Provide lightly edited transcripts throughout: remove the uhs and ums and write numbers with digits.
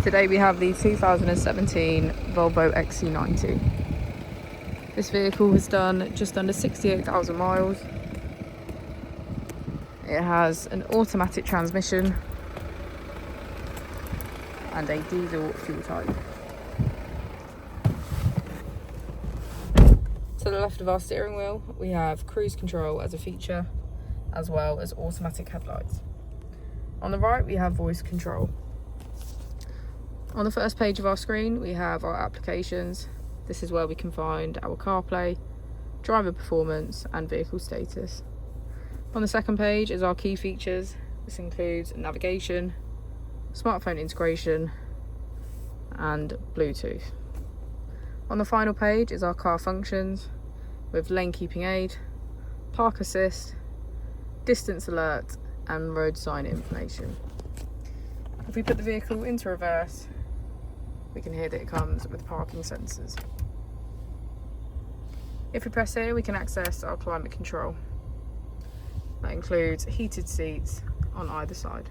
Today we have the 2017 Volvo XC90. This vehicle has done just under 68,000 miles. It has an automatic transmission and a diesel fuel type. To the left of our steering wheel, we have cruise control as a feature, as well as automatic headlights. On the right, we have voice control. On the first page of our screen, we have our applications. This is where we can find our CarPlay, driver performance, and vehicle status. On the second page is our key features. This includes navigation, smartphone integration, and Bluetooth. On the final page is our car functions with lane keeping aid, park assist, distance alert, and road sign information. If we put the vehicle into reverse, we can hear that it comes with parking sensors. If we press here, we can access our climate control. That includes heated seats on either side.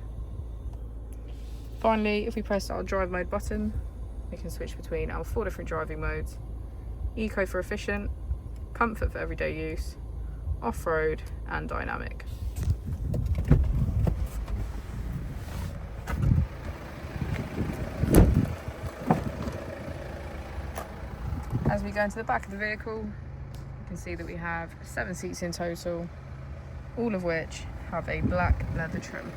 Finally, if we press our drive mode button, we can switch between our 4 different driving modes: eco for efficient, comfort for everyday use, off-road, and dynamic. As we go into the back of the vehicle, you can see that we have 7 seats in total, all of which have a black leather trim.